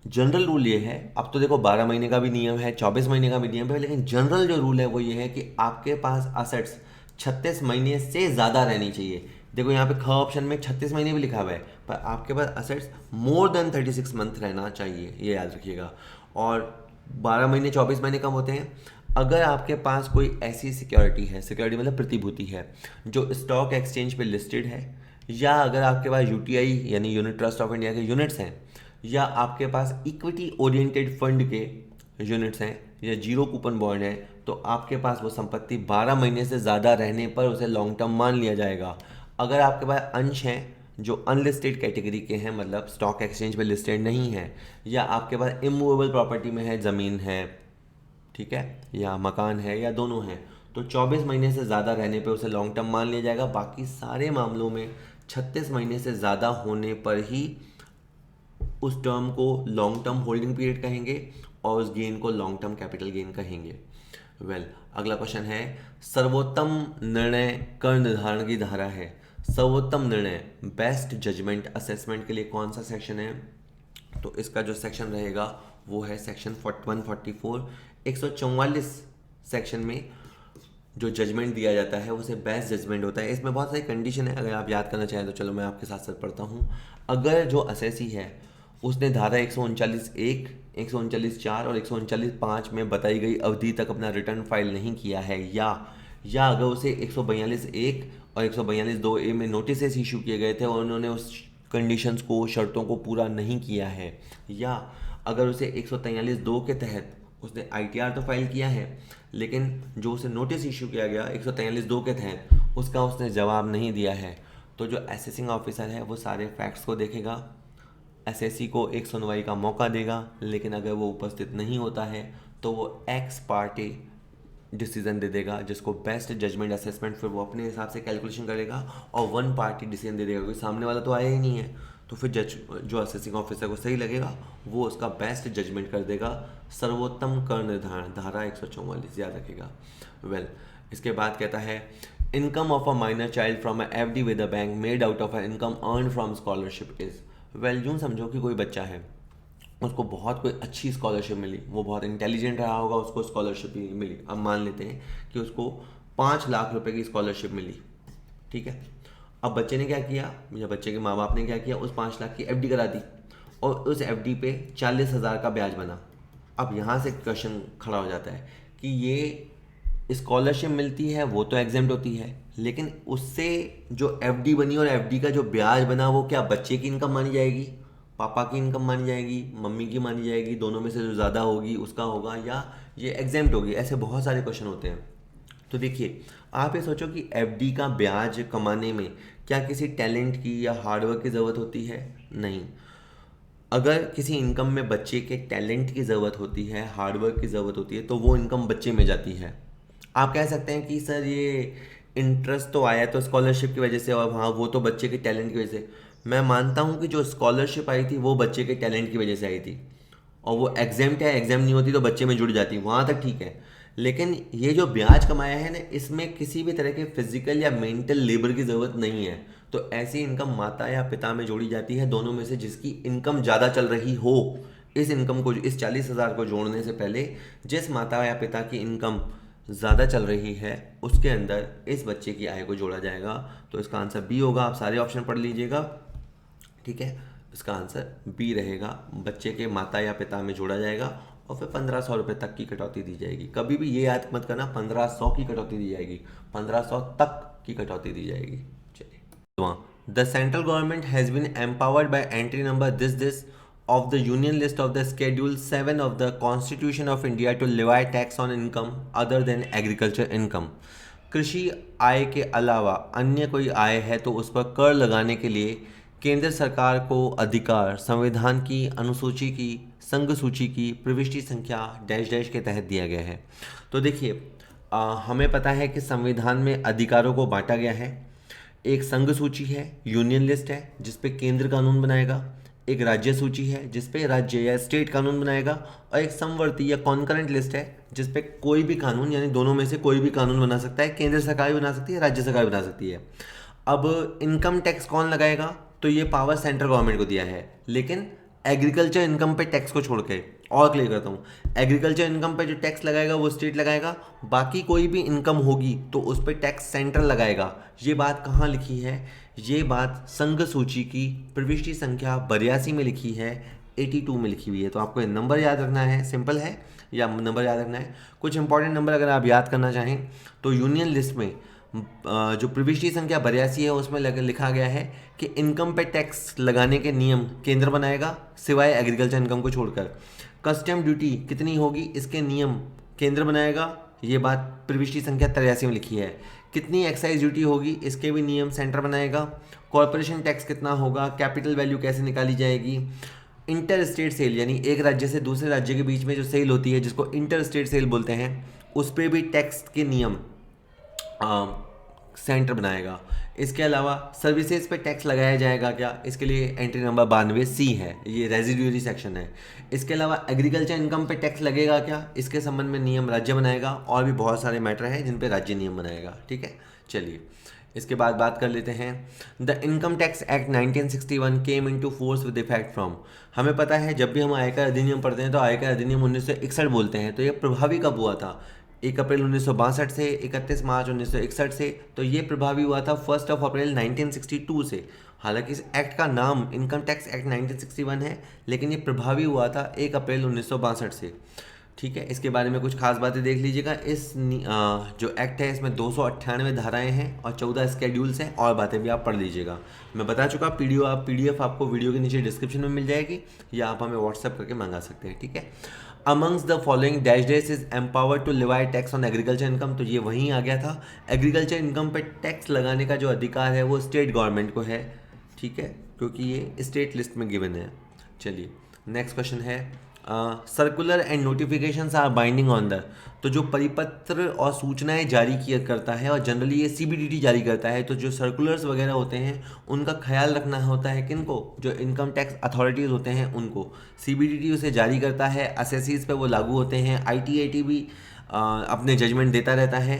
Speaker 1: जनरल रूल ये है, अब तो देखो 12 महीने का भी नियम है, 24 महीने का भी नियम है, लेकिन जनरल जो रूल है वो ये है कि आपके पास असेट्स 36 महीने से ज़्यादा रहनी चाहिए। देखो यहाँ पे ख ऑप्शन में 36 महीने भी लिखा हुआ है, पर आपके पास असेट्स मोर देन 36 मंथ रहना चाहिए, ये याद रखिएगा। और 12 महीने 24 महीने कम होते हैं अगर आपके पास कोई ऐसी सिक्योरिटी है, सिक्योरिटी मतलब प्रतिभूति है, जो स्टॉक एक्सचेंज पे लिस्टेड है, या अगर आपके पास यूटीआई यानी यूनिट ट्रस्ट ऑफ इंडिया के यूनिट्स हैं, या आपके पास इक्विटी ओरिएंटेड फंड के यूनिट्स हैं, या जीरो कूपन बॉन्ड है, तो आपके पास वो संपत्ति 12 महीने से ज़्यादा रहने पर उसे लॉन्ग टर्म मान लिया जाएगा। अगर आपके पास अंश हैं जो अनलिस्टेड कैटेगरी के हैं, मतलब स्टॉक एक्सचेंज पे लिस्टेड नहीं है, या आपके पास इमूवेबल प्रॉपर्टी में है, ज़मीन है, ठीक है, या मकान है, या दोनों हैं, तो 24 महीने से ज़्यादा रहने पे उसे लॉन्ग टर्म मान लिया जाएगा। बाकी सारे मामलों में 36 महीने से ज़्यादा होने पर ही उस टर्म को लॉन्ग टर्म होल्डिंग पीरियड कहेंगे और उस गेन को लॉन्ग टर्म कैपिटल गेन कहेंगे। अगला क्वेश्चन है, सर्वोत्तम निर्णय कर निर्धारण की धारा है। सर्वोत्तम निर्णय बेस्ट जजमेंट असेसमेंट के लिए कौन सा सेक्शन है? तो इसका जो सेक्शन रहेगा वो है सेक्शन 144। 144 सेक्शन में जो जजमेंट दिया जाता है उसे बेस्ट जजमेंट होता है। इसमें बहुत सारी कंडीशन है, अगर आप याद करना चाहें तो चलो मैं आपके साथ साथ पढ़ता हूँ। अगर जो असेसी है उसने धारा 139(1), 139(4) और 139(5) में बताई गई अवधि तक अपना रिटर्न फाइल नहीं किया है, या अगर उसे 142(1) और 142(2)(a) में नोटिस इशू किए गए थे और उन्होंने उस कंडीशंस को, शर्तों को पूरा नहीं किया है, या अगर उसे 143(2) के तहत उसने आईटीआर तो फाइल किया है, लेकिन जो उसे नोटिस इशू किया गया 143(2) के तहत उसका उसने जवाब नहीं दिया है, तो जो असेसिंग ऑफिसर है वो सारे फैक्ट्स को देखेगा, एसएससी को एक सुनवाई का मौका देगा, लेकिन अगर वो उपस्थित नहीं होता है तो वो एक्स पार्टी डिसीजन दे देगा, जिसको बेस्ट जजमेंट असेसमेंट, फिर वो अपने हिसाब से कैलकुलेशन करेगा और वन पार्टी डिसीजन दे देगा, क्योंकि सामने वाला तो आया ही नहीं है। तो फिर जज जो असेसिंग ऑफिसर को सही लगेगा वो उसका बेस्ट जजमेंट कर देगा। सर्वोत्तम कर निर्धारण धारा 144 याद रखेगा। इसके बाद कहता है, income of a minor child from a FD with a bank made out of a income earn from scholarship is. यूँ समझो कि कोई बच्चा है, उसको बहुत कोई अच्छी स्कॉलरशिप मिली, वो बहुत इंटेलिजेंट रहा होगा, उसको स्कॉलरशिप मिली। अब मान लेते हैं कि उसको 5 लाख रुपए की स्कॉलरशिप मिली, ठीक है। अब बच्चे ने क्या किया, या बच्चे के माँ बाप ने क्या किया, उस 5 लाख की एफडी करा दी और उस एफडी पे 40,000 का ब्याज बना। अब यहाँ से क्वेश्चन खड़ा हो जाता है कि ये स्कॉलरशिप मिलती है वो तो एग्जेम्प्ट होती है, लेकिन उससे जो एफडी बनी और एफडी का जो ब्याज बना वो क्या बच्चे की इनकम मानी जाएगी, पापा की इनकम मानी जाएगी, मम्मी की मानी जाएगी, दोनों में से जो ज़्यादा होगी उसका होगा, या ये एग्जेम्प्ट होगी? ऐसे बहुत सारे क्वेश्चन होते हैं। तो देखिए, आप ये सोचो कि एफडी का ब्याज कमाने में क्या किसी टैलेंट की या हार्डवर्क की ज़रूरत होती है? नहीं। अगर किसी इनकम में बच्चे के टैलेंट की ज़रूरत होती है, हार्डवर्क की ज़रूरत होती है, तो वो इनकम बच्चे में जाती है। आप कह सकते हैं कि सर ये इंटरेस्ट तो आया तो स्कॉलरशिप की वजह से, और हाँ वो तो बच्चे के टैलेंट की वजह से। मैं मानता हूँ कि जो स्कॉलरशिप आई थी वो बच्चे के टैलेंट की वजह से आई थी, और वो एग्जाम्ट है, एग्जाम नहीं होती तो बच्चे में जुड़ जाती, वहाँ तक ठीक है। लेकिन ये जो ब्याज कमाया है ना, इसमें किसी भी तरह के फिजिकल या मेंटल लेबर की ज़रूरत नहीं है। तो ऐसी इनकम माता या पिता में जोड़ी जाती है, दोनों में से जिसकी इनकम ज़्यादा चल रही हो। इस इनकम को, इस 40,000 को जोड़ने से पहले जिस माता या पिता की इनकम ज़्यादा चल रही है उसके अंदर इस बच्चे की आय को जोड़ा जाएगा। तो इसका आंसर बी होगा। आप सारे ऑप्शन पढ़ लीजिएगा, ठीक है। इसका आंसर बी रहेगा, बच्चे के माता या पिता में जोड़ा जाएगा और फिर 1500 रुपये तक की कटौती दी जाएगी। कभी भी ये याद मत करना 1500 की कटौती दी जाएगी, 1500 तक की कटौती दी जाएगी। चलिए, the central government has been empowered by entry number this of the union list of the schedule 7 of the constitution of India to levy tax on income other than agriculture income। कृषि आय के अलावा अन्य कोई आय है तो उस पर कर लगाने के लिए केंद्र सरकार को अधिकार संविधान की अनुसूची की संघ सूची की प्रविष्टि संख्या डैश डैश के तहत दिया गया है। तो देखिए, हमें पता है कि संविधान में अधिकारों को बांटा गया है। एक संघ सूची है, यूनियन लिस्ट है, जिसपे केंद्र कानून बनाएगा। एक राज्य सूची है जिसपे राज्य या स्टेट कानून बनाएगा, और एक समवर्ती या कॉन्करेंट लिस्ट है जिसपे कोई भी कानून, यानी दोनों में से कोई भी कानून बना सकता है। केंद्र सरकार भी बना सकती है, राज्य सरकार भी बना सकती है। अब इनकम टैक्स कौन लगाएगा? तो ये पावर सेंट्रल गवर्नमेंट को दिया है, लेकिन एग्रीकल्चर इनकम पे टैक्स को छोड़ के, और क्लियर करता हूँ, एग्रीकल्चर इनकम पे जो टैक्स लगाएगा वो स्टेट लगाएगा, बाकी कोई भी इनकम होगी तो उस पर टैक्स सेंटर लगाएगा। ये बात कहाँ लिखी है? ये बात संघ सूची की प्रविष्टि संख्या 82 में लिखी है, 82 में लिखी हुई है। तो आपको ये नंबर याद रखना है, सिंपल है, या नंबर याद रखना है। कुछ इंपॉर्टेंट नंबर अगर आप याद करना चाहें तो यूनियन लिस्ट में जो प्रविष्टि संख्या 82 है उसमें लिखा गया है कि इनकम पे टैक्स लगाने के नियम केंद्र बनाएगा सिवाय एग्रीकल्चर इनकम को छोड़कर। कस्टम ड्यूटी कितनी होगी इसके नियम केंद्र बनाएगा, ये बात प्रविष्टि संख्या 83 में लिखी है। कितनी एक्साइज ड्यूटी होगी इसके भी नियम सेंटर बनाएगा। कॉरपोरेशन टैक्स कितना होगा, कैपिटल वैल्यू कैसे निकाली जाएगी, इंटर स्टेट सेल यानी एक राज्य से दूसरे राज्य के बीच में जो सेल होती है जिसको इंटर स्टेट सेल बोलते हैं, उस पर भी टैक्स के नियम सेंटर बनाएगा। इसके अलावा सर्विसेज पे टैक्स लगाया जाएगा क्या, इसके लिए एंट्री नंबर 92C है, ये रेजिड्यूरी सेक्शन है। इसके अलावा एग्रीकल्चर इनकम पे टैक्स लगेगा क्या, इसके संबंध में नियम राज्य बनाएगा, और भी बहुत सारे मैटर हैं जिन पे राज्य नियम बनाएगा। ठीक है, चलिए इसके बाद बात कर लेते हैं। The income tax act 1961 came into force with effect from. हमें पता है जब भी हम आयकर अधिनियम पढ़ते हैं तो आयकर अधिनियम 1961 बोलते हैं, तो ये प्रभावी कब हुआ था? 1 अप्रैल 1962 से 31 मार्च 1961 से। तो ये प्रभावी हुआ था 1 अप्रैल 1962 से। हालांकि इस एक्ट का नाम इनकम टैक्स एक्ट 1961 है, लेकिन ये प्रभावी हुआ था 1 अप्रैल 1962 से। ठीक है, इसके बारे में कुछ खास बातें देख लीजिएगा। इस जो एक्ट है इसमें 298 धाराएं हैं और 14 स्केड्यूल्स हैं, और बातें भी आप पढ़ लीजिएगा। मैं बता चुका, पीडीएफ आपको वीडियो के नीचे डिस्क्रिप्शन में मिल जाएगी, या आप हमें व्हाट्सएप करके मंगा सकते हैं। ठीक है, amongst the following dash dash is empowered to levy tax on agriculture income. तो ये वहीं आ गया था, एग्रीकल्चर इनकम पर टैक्स लगाने का जो अधिकार है वो स्टेट गवर्नमेंट को है। ठीक है, क्योंकि ये स्टेट लिस्ट में गिवन है। चलिए नेक्स्ट क्वेश्चन है, circular and notifications are binding on the. तो जो परिपत्र और सूचनाएं जारी किया करता है, और जनरली ये सीबीडीटी जारी करता है, तो जो सर्कुलर्स वगैरह होते हैं उनका ख्याल रखना होता है किनको, जो इनकम टैक्स अथॉरिटीज़ होते हैं उनको। सीबीडीटी उसे जारी करता है, असेसीज पे वो लागू होते हैं, आईटीएटी भी अपने जजमेंट देता रहता है।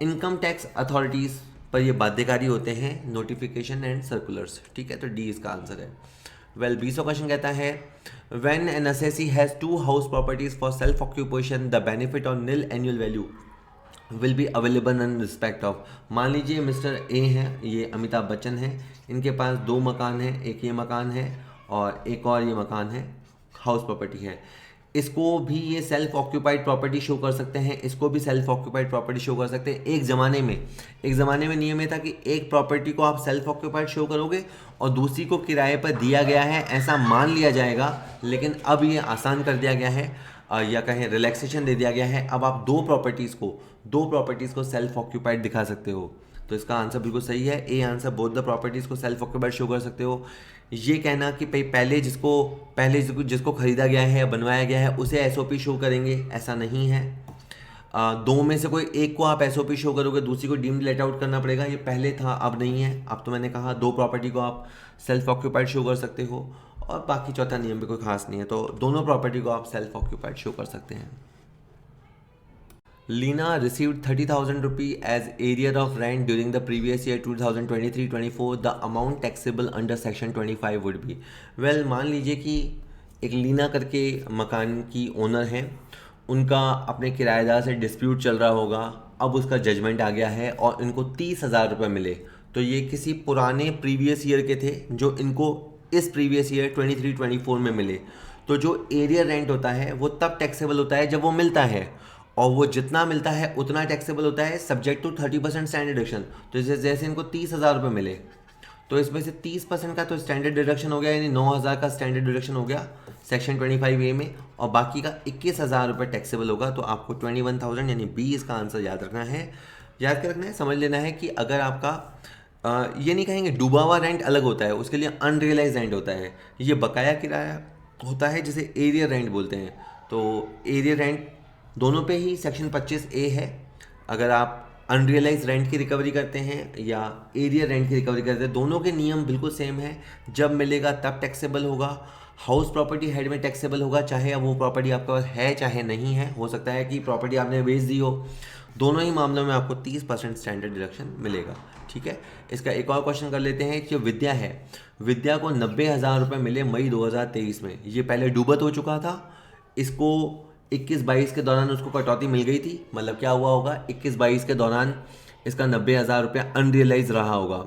Speaker 1: इनकम टैक्स अथॉरिटीज़ पर ये बाध्यकारी होते हैं नोटिफिकेशन एंड सर्कुलर्स। ठीक है, तो डी इसका आंसर है। वेल 20वां क्वेश्चन कहता है, when an assessee has 2 house properties for self occupation the benefit on nil annual value will be available in respect of. मान लीजिए मिस्टर ए हैं, ये अमिताभ बच्चन हैं, इनके पास 2 मकान हैं, एक ये मकान है और एक और ये मकान है, हाउस प्रॉपर्टी है। इसको भी ये सेल्फ ऑक्यूपाइड प्रॉपर्टी शो कर सकते हैं, इसको भी सेल्फ ऑक्यूपाइड प्रॉपर्टी शो कर सकते हैं। एक ज़माने में नियम ये था कि एक प्रॉपर्टी को आप सेल्फ ऑक्यूपाइड शो करोगे और दूसरी को किराए पर दिया गया है ऐसा मान लिया जाएगा, लेकिन अब ये आसान कर दिया गया है, या कहें रिलैक्सेशन दे दिया गया है। अब आप दो प्रॉपर्टीज़ को सेल्फ ऑक्यूपाइड दिखा सकते हो। तो इसका आंसर बिल्कुल सही है, A answer. Both the properties को सेल्फ ऑक्यूपाइड शो कर सकते हो। ये कहना कि पहले जिसको खरीदा गया है या बनवाया गया है उसे एसओपी शो करेंगे, ऐसा नहीं है। दो में से कोई एक को आप एसओपी शो करोगे, दूसरी को डीम्ड लेट आउट करना पड़ेगा, ये पहले था अब नहीं है। अब तो मैंने कहा 2 प्रॉपर्टी को आप सेल्फ ऑक्यूपाइड शो कर सकते हो, और बाकी चौथा नियम भी कोई खास नहीं है, तो दोनों प्रॉपर्टी को आप सेल्फ ऑक्यूपाइड शो कर सकते हैं। Lina received 30,000 rupee as arrear of rent during the previous year 2023-24. The amount taxable under section 25 would be. Well, मान लीजिए कि एक लीना करके मकान की ओनर हैं, उनका अपने किराएदार से डिस्प्यूट चल रहा होगा, अब उसका जजमेंट आ गया है और इनको 30,000 रुपये मिले। तो ये किसी पुराने प्रीवियस ईयर के थे जो इनको इस प्रीवियस ईयर 23-24 में मिले। तो जो एरियर रेंट होता है वो तब टैक्सेबल होता है जब वो मिलता है, और वो जितना मिलता है उतना टैक्सेबल होता है सब्जेक्ट टू 30% स्टैंडर्ड डिडक्शन। तो जैसे इनको 30,000 रुपये मिले, तो इसमें से 30% का तो स्टैंडर्ड डिडक्शन हो गया, यानी 9,000 का स्टैंडर्ड डिडक्शन हो गया सेक्शन 25A में, और बाकी का 21,000 रुपये टैक्सेबल होगा। तो आपको 21,000 यानी बी इसका आंसर याद रखना है, समझ लेना है कि अगर आपका ये नहीं कहेंगे डूबा हुआ रेंट अलग होता है, उसके लिए अनरियलाइज रेंट होता है, ये बकाया किराया होता है जिसे एरियर रेंट बोलते हैं। तो एरियर रेंट दोनों पे ही सेक्शन 25A है। अगर आप अनरियलाइज रेंट की रिकवरी करते हैं या एरियर रेंट की रिकवरी करते हैं, दोनों के नियम बिल्कुल सेम है। जब मिलेगा तब टैक्सेबल होगा, हाउस प्रॉपर्टी हेड में टैक्सेबल होगा, चाहे अब वो प्रॉपर्टी आपके पास है चाहे नहीं है। हो सकता है कि प्रॉपर्टी आपने बेच दी हो, दोनों ही मामलों में आपको 30% स्टैंडर्ड डिडक्शन मिलेगा। ठीक है। इसका एक और क्वेश्चन कर लेते हैं कि जो विद्या है, विद्या को 90,000 रुपये मिले मई 2023 में। ये पहले डूबत हो चुका था, इसको 21-22 के दौरान उसको कटौती मिल गई थी। मतलब क्या हुआ होगा, 21-22 के दौरान इसका 90,000 रुपया अनरियलाइज रहा होगा।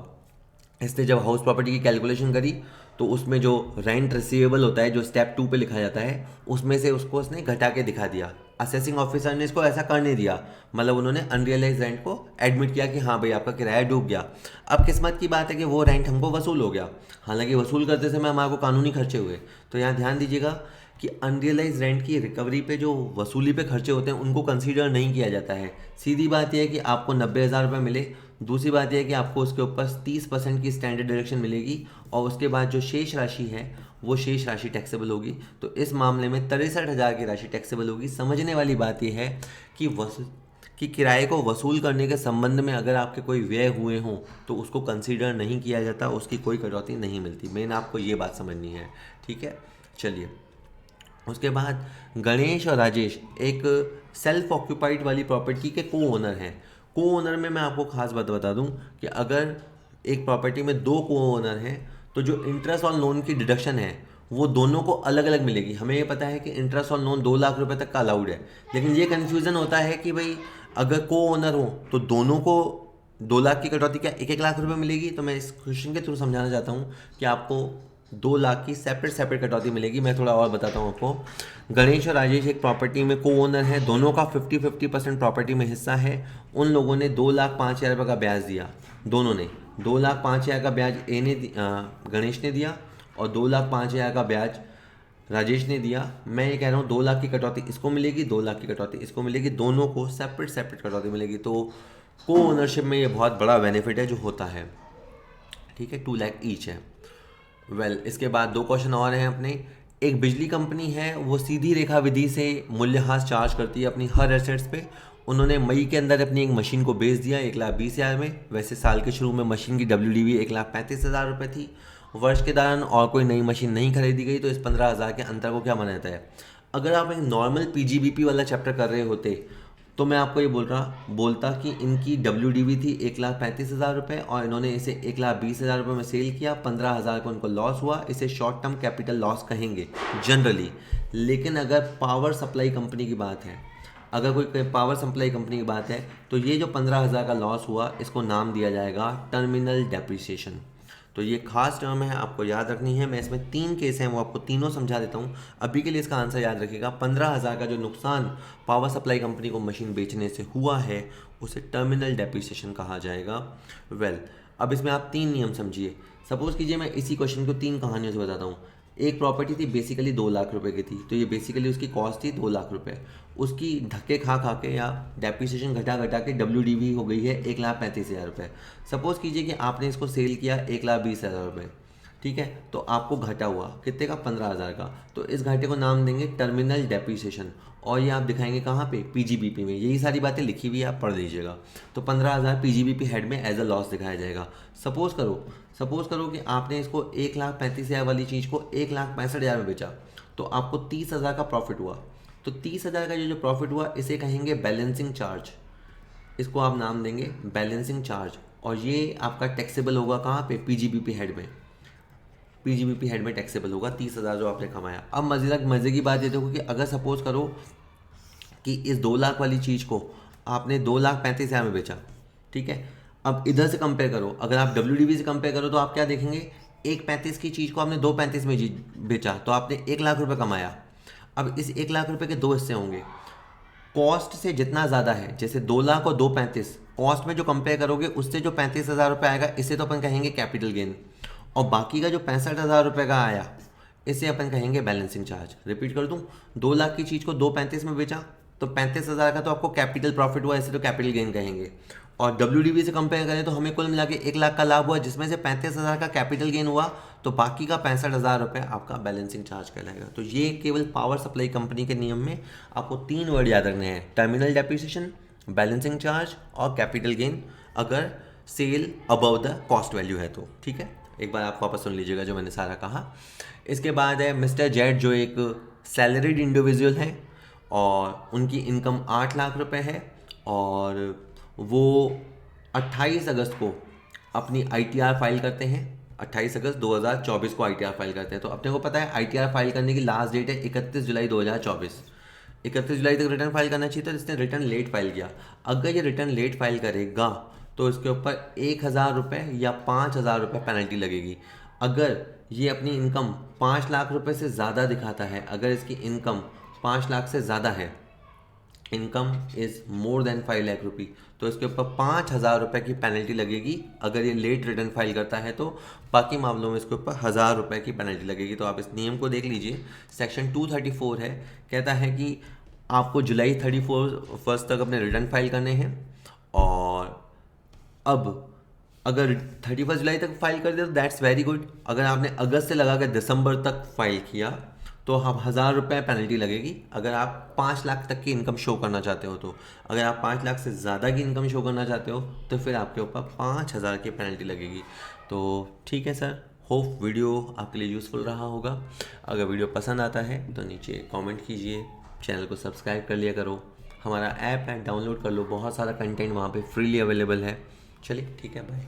Speaker 1: इसने जब हाउस प्रॉपर्टी की कैलकुलेशन करी तो उसमें जो रेंट रिसीवेबल होता है, जो स्टेप 2 पे लिखा जाता है, उसमें से उसको उसने घटा के दिखा दिया। असेसिंग ऑफिसर ने इसको ऐसा करने दिया, मतलब उन्होंने अनरियलाइज रेंट को एडमिट किया कि हाँ भाई आपका किराया डूब गया। अब किस्मत की बात है कि वो रेंट हमको वसूल हो गया, हालांकि वसूल करते समय हमारे को कानूनी खर्चे हुए। तो यहाँ ध्यान दीजिएगा कि अनरियलाइज रेंट की रिकवरी पे जो वसूली पे खर्चे होते हैं उनको कंसीडर नहीं किया जाता है। सीधी बात यह है कि आपको 90,000 रुपये मिले, दूसरी बात यह है कि आपको उसके ऊपर 30% की स्टैंडर्ड डिडक्शन मिलेगी, और उसके बाद जो शेष राशि है वो शेष राशि टैक्सेबल होगी। तो इस मामले में 63,000 की राशि टैक्सेबल होगी। समझने वाली बात यह है कि किराए को वसूल करने के संबंध में अगर आपके कोई व्यय हुए हों तो उसको कंसीडर नहीं किया जाता, उसकी कोई कटौती नहीं मिलती। मेन आपको ये बात समझनी है, ठीक है। चलिए, उसके बाद गणेश और राजेश एक सेल्फ ऑक्यूपाइड वाली प्रॉपर्टी के को ओनर हैं। को ओनर में मैं आपको खास बात बता दूं कि अगर एक प्रॉपर्टी में 2 को ओनर हैं तो जो इंटरेस्ट और लोन की डिडक्शन है वो दोनों को अलग अलग मिलेगी। हमें ये पता है कि इंटरेस्ट और लोन 2 लाख रुपए तक का अलाउड है, लेकिन ये कन्फ्यूज़न होता है कि भाई अगर को ओनर हो तो दोनों को 2 लाख की कटौती क्या 1-1 लाख रुपए मिलेगी। तो मैं इस क्वेश्चन के थ्रू समझाना चाहता हूँ कि आपको 2 लाख की सेपरेट कटौती मिलेगी। मैं थोड़ा और बताता हूँ आपको। गणेश और राजेश एक प्रॉपर्टी में को ओनर है, दोनों का 50-50% प्रॉपर्टी में हिस्सा है। उन लोगों ने 2,05,000 रुपये का ब्याज दिया, दोनों ने 2,05,000 का ब्याज गणेश ने दिया और 2,05,000 का ब्याज राजेश ने दिया। मैं ये कह रहा हूँ 2 लाख की कटौती इसको मिलेगी, 2 लाख की कटौती इसको मिलेगी, दोनों को सेपरेट कटौती मिलेगी। तो को ओनरशिप में ये बहुत बड़ा बेनिफिट है जो होता है, ठीक है। 2 लाख ईच है। इसके बाद 2 क्वेश्चन और हैं अपने। एक बिजली कंपनी है, वो सीधी रेखा विधि से मूल्यह्रास चार्ज करती है अपनी हर एसेट्स पे। उन्होंने मई के अंदर अपनी एक मशीन को बेच दिया 1,20,000 में। वैसे साल के शुरू में मशीन की WDV 1,35,000 रुपये थी। वर्ष के दौरान और कोई नई मशीन नहीं खरीदी गई, तो इस 15,000 के अंतर को क्या माना जाता है। अगर आप एक नॉर्मल PGBP वाला चैप्टर कर रहे होते तो मैं आपको ये बोलता कि इनकी WDV थी 1,35,000 रुपये और इन्होंने इसे 1,20,000 रुपये में सेल किया, 15,000 को इनको लॉस हुआ। इसे शॉर्ट टर्म कैपिटल लॉस कहेंगे जनरली। लेकिन अगर पावर सप्लाई कंपनी की बात है, अगर कोई पावर सप्लाई कंपनी की बात है, तो ये जो 15,000 का लॉस हुआ इसको नाम दिया जाएगा टर्मिनल डेप्रिसिएशन। तो ये खास टर्म है, आपको याद रखनी है। मैं इसमें 3 केस हैं, वो आपको तीनों समझा देता हूँ। अभी के लिए इसका आंसर याद रखिएगा। 15,000 का जो नुकसान पावर सप्लाई कंपनी को मशीन बेचने से हुआ है उसे टर्मिनल डेप्रिसिएशन कहा जाएगा। अब इसमें आप 3 नियम समझिए। सपोज कीजिए मैं इसी क्वेश्चन को 3 कहानियों से बताता हूँ। एक प्रॉपर्टी थी बेसिकली 2 लाख रुपए की थी, तो ये बेसिकली उसकी कॉस्ट थी 2 लाख रुपए। उसकी धक्के खा के या डेप्रिसिएशन घटा के WDV हो गई है 1,35,000 रुपये। सपोज कीजिए कि आपने इसको सेल किया 1,20,000 रुपये, ठीक है। तो आपको घाटा हुआ कितने का, 15,000 का। तो इस घाटे को नाम देंगे टर्मिनल डेप्रिसिएशन, और ये आप दिखाएंगे कहाँ पे, PGBP में। यही सारी बातें लिखी हुई है, आप पढ़ लीजिएगा। तो 15,000 PGBP हेड में एज अ लॉस दिखाया जाएगा। सपोज करो कि आपने इसको 1,35,000 वाली चीज़ को 1,65,000 में बेचा, तो आपको 30,000 का प्रॉफिट हुआ। तो 30,000 का जो प्रॉफिट हुआ इसे कहेंगे बैलेंसिंग चार्ज। इसको आप नाम देंगे बैलेंसिंग चार्ज, और ये आपका टैक्सेबल होगा कहाँ पे, PGBP हेड में। PGBP हेड में टैक्सेबल होगा 30,000 जो आपने कमाया। अब मज़े की बात ये देखो कि अगर सपोज करो कि इस 2 लाख वाली चीज़ को आपने 2,35,000 में बेचा, ठीक है। अब इधर से कंपेयर करो, अगर आप WDV से कंपेयर करो तो आप क्या देखेंगे, 1,35 की चीज़ को आपने 2,35 में बेचा, तो आपने 1 लाख रुपये कमाया। अब इस 1 लाख रुपये के 2 हिस्से होंगे। कॉस्ट से जितना ज़्यादा है, जैसे 2 लाख और 2,35, कॉस्ट में जो कंपेयर करोगे उससे जो 35,000 रुपये आएगा इसे तो अपन कहेंगे कैपिटल गेन, और बाकी का जो 65,000 रुपये का आया इसे अपन कहेंगे बैलेंसिंग चार्ज। रिपीट कर दूं, 2 लाख की चीज़ को 2,35 में बेचा तो 35,000 का तो आपको कैपिटल प्रॉफिट हुआ, इसे तो कैपिटल गेन कहेंगे। और WDV से कंपेयर करें तो हमें कुल मिला के 1 लाख का लाभ हुआ, जिसमें से 35,000 का कैपिटल गेन हुआ, तो बाकी का 65,000 रुपये आपका बैलेंसिंग चार्ज कहलाएगा। तो ये केवल पावर सप्लाई कंपनी के नियम में आपको 3 वर्ड याद रखने हैं, टर्मिनल डेप्रिसिएशन, बैलेंसिंग चार्ज और कैपिटल गेन, अगर sale above the cost value है तो, ठीक है। एक बार आप वापस सुन लीजिएगा जो मैंने सारा कहा। इसके बाद है मिस्टर जेड, जो एक सैलरीड इंडिविजुअल है और उनकी इनकम 8 लाख रुपए है, और वो 28 अगस्त को अपनी आईटीआर फाइल करते हैं, 28 अगस्त 2024 को आईटीआर फाइल करते हैं। तो अपने को पता है आईटीआर फाइल करने की लास्ट डेट है 31 जुलाई 2024। 31 जुलाई तक रिटर्न फाइल करना चाहिए, तो इसने रिटर्न लेट फाइल किया। अगर ये रिटर्न लेट फाइल करेगा तो इसके ऊपर 1,000 रुपये या 5,000 रुपये पेनल्टी लगेगी। अगर ये अपनी इनकम 5 लाख रुपए से ज़्यादा दिखाता है, अगर इसकी इनकम 5 लाख से ज़्यादा है, income is more than 5 lakh rupee, तो इसके ऊपर 5,000 रुपये की पेनल्टी लगेगी। अगर ये लेट रिटर्न फाइल करता है तो बाकी मामलों में इसके ऊपर 1,000 रुपये की पेनल्टी लगेगी। तो आप इस नियम को देख लीजिए। सेक्शन 234 है, कहता है कि आपको जुलाई 31 तक अपने रिटर्न फाइल करने हैं। और अब अगर 31 जुलाई तक फाइल कर दिया तो दैट्स वेरी गुड। अगर आपने अगस्त से लगा कर दिसंबर तक फाइल किया तो हम 1,000 रुपये पेनल्टी लगेगी। अगर आप 5 लाख तक की इनकम शो करना चाहते हो तो, अगर आप 5 लाख से ज़्यादा की इनकम शो करना चाहते हो तो फिर आपके ऊपर 5,000 की पेनल्टी लगेगी। तो ठीक है सर, होप वीडियो आपके लिए यूज़फुल रहा होगा। अगर वीडियो पसंद आता है तो नीचे कमेंट कीजिए, चैनल को सब्सक्राइब कर लिया करो, हमारा ऐप है डाउनलोड कर लो, बहुत सारा कंटेंट वहाँ पे फ्रीली अवेलेबल है। चलिए ठीक है, बाय।